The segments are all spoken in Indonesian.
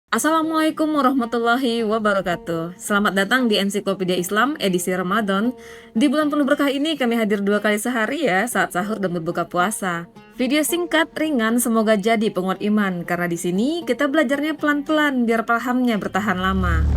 Assalamualaikum warahmatullahi wabarakatuh. Selamat datang di Ensiklopedia Islam edisi Ramadan. Di bulan penuh berkah ini kami hadir 2 kali sehari ya, saat sahur dan berbuka puasa. Video singkat, ringan, semoga jadi penguat iman. Karena di sini kita belajarnya pelan-pelan biar pahamnya bertahan lama.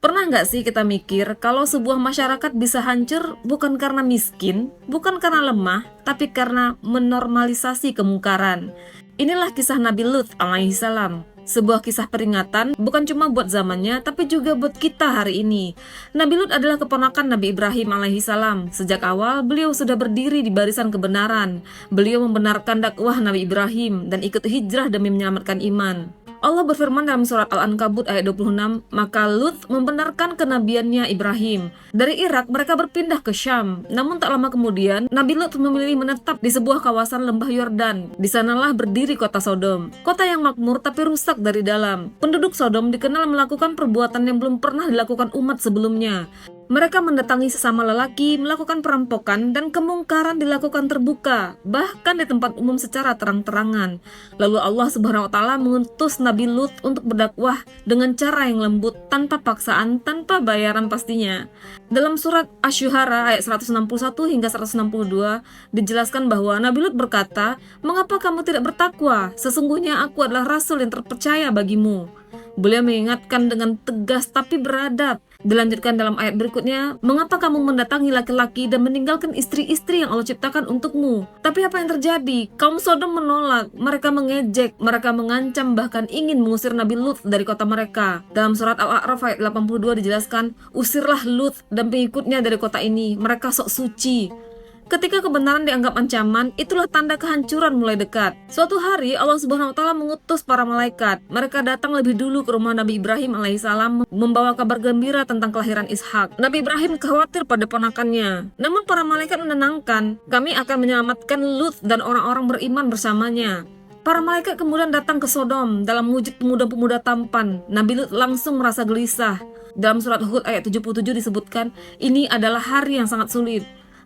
Pernah nggak sih kita mikir kalau sebuah masyarakat bisa hancur bukan karena miskin, bukan karena lemah, tapi karena menormalisasi kemungkaran. Inilah kisah Nabi Lut alaihi salam. Sebuah kisah peringatan bukan cuma buat zamannya, tapi juga buat kita hari ini. Nabi Lut adalah keponakan Nabi Ibrahim alaihi salam. Sejak awal beliau sudah berdiri di barisan kebenaran. Beliau membenarkan dakwah Nabi Ibrahim dan ikut hijrah demi menyelamatkan iman. Allah berfirman dalam surat Al-Ankabut ayat 26, maka Lut membenarkan kenabiannya Ibrahim. Dari Irak mereka berpindah ke Syam. Namun tak lama kemudian, Nabi Lut memilih menetap di sebuah kawasan lembah Yordan. Di sanalah berdiri kota Sodom. Kota yang makmur tapi rusak dari dalam. Penduduk Sodom dikenal melakukan perbuatan yang belum pernah dilakukan umat sebelumnya. Mereka mendatangi sesama lelaki, melakukan perampokan, dan kemungkaran dilakukan terbuka, bahkan di tempat umum secara terang-terangan. Lalu Allah Subhanahu wa Ta'ala mengutus Nabi Lut untuk berdakwah dengan cara yang lembut, tanpa paksaan, tanpa bayaran pastinya. Dalam surat Asy-Syu'ara ayat 161 hingga 162 dijelaskan bahwa Nabi Lut berkata, "Mengapa kamu tidak bertakwa? Sesungguhnya aku adalah rasul yang terpercaya bagimu." Beliau mengingatkan dengan tegas tapi beradab. Dilanjutkan dalam ayat berikutnya, "Mengapa kamu mendatangi laki-laki dan meninggalkan istri-istri yang Allah ciptakan untukmu?" Tapi apa yang terjadi? Kaum Sodom menolak, mereka mengejek, mereka mengancam, bahkan ingin mengusir Nabi Lut dari kota mereka. Dalam surat Al-A'raf ayat 82 dijelaskan, "Usirlah Lut dan pengikutnya dari kota ini, mereka sok suci." Ketika kebenaran dianggap ancaman, itulah tanda kehancuran mulai dekat. Suatu hari Allah Subhanahu wa Ta'ala mengutus para malaikat. Mereka datang lebih dulu ke rumah Nabi Ibrahim alaihissalam membawa kabar gembira tentang kelahiran Ishak. Nabi Ibrahim khawatir pada ponakannya. Namun para malaikat menenangkan, "Kami akan menyelamatkan Lut dan orang-orang beriman bersamanya." Para malaikat kemudian datang ke Sodom dalam wujud pemuda-pemuda tampan. Nabi Lut langsung merasa gelisah. Dalam surat Hud ayat 77 disebutkan, "Ini adalah hari yang sangat sulit."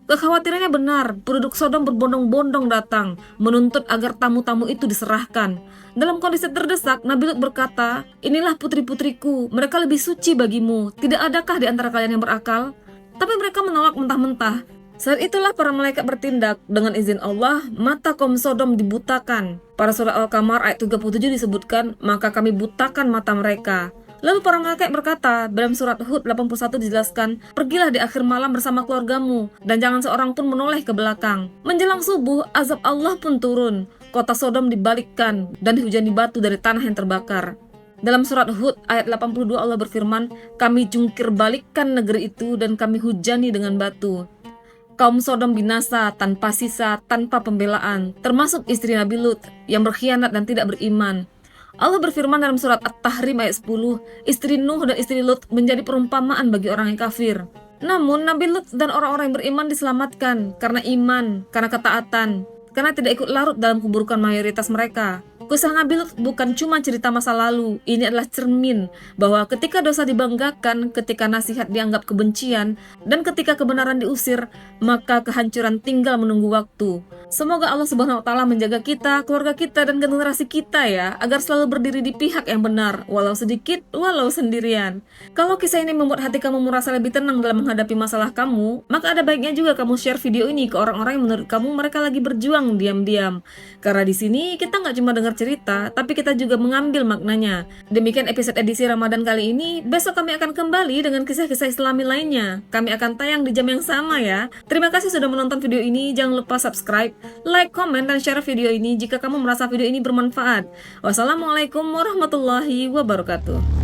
Kekhawatirannya benar, penduduk Sodom berbondong-bondong datang, menuntut agar tamu-tamu itu diserahkan. Dalam kondisi terdesak, Nabi Lut berkata, "Inilah putri-putriku, mereka lebih suci bagimu. Tidak adakah di antara kalian yang berakal?" Tapi mereka menolak mentah-mentah. Saat itulah para malaikat bertindak. Dengan izin Allah, mata kaum Sodom dibutakan. Pada surat Al-Qamar ayat 37 disebutkan, "Maka kami butakan mata mereka." Lalu para malaikat berkata, dalam surat Hud 81 dijelaskan, "Pergilah di akhir malam bersama keluargamu, dan jangan seorang pun menoleh ke belakang." Menjelang subuh, azab Allah pun turun. Kota Sodom dibalikkan, dan dihujani batu dari tanah yang terbakar. Dalam surat Hud ayat 82 Allah berfirman, "Kami jungkir balikkan negeri itu, dan kami hujani dengan batu." Kaum Sodom binasa tanpa sisa, tanpa pembelaan, termasuk istri Nabi Lut yang berkhianat dan tidak beriman. Allah berfirman dalam surat At-Tahrim ayat 10, "Istri Nuh dan istri Lut menjadi perumpamaan bagi orang yang kafir." Namun Nabi Lut dan orang-orang yang beriman diselamatkan karena iman, karena ketaatan, karena tidak ikut larut dalam keburukan mayoritas mereka. Kisah Nabi Lut bukan cuma cerita masa lalu, ini adalah cermin bahwa ketika dosa dibanggakan, ketika nasihat dianggap kebencian, dan ketika kebenaran diusir, maka kehancuran tinggal menunggu waktu. Semoga Allah Subhanahu wa Ta'ala menjaga kita, keluarga kita, dan generasi kita ya, agar selalu berdiri di pihak yang benar, walau sedikit, walau sendirian. Kalau kisah ini membuat hati kamu merasa lebih tenang dalam menghadapi masalah kamu, maka ada baiknya juga kamu share video ini ke orang-orang yang menurut kamu mereka lagi berjuang diam-diam. Karena di sini kita nggak cuma dengar cerita, tapi kita juga mengambil maknanya. Demikian episode edisi Ramadan kali ini. Besok kami akan kembali dengan kisah-kisah Islami lainnya. Kami akan tayang di jam yang sama ya. Terima kasih sudah menonton video ini. Jangan lupa subscribe, like, komen, dan share video ini jika kamu merasa video ini bermanfaat. Wassalamualaikum warahmatullahi wabarakatuh.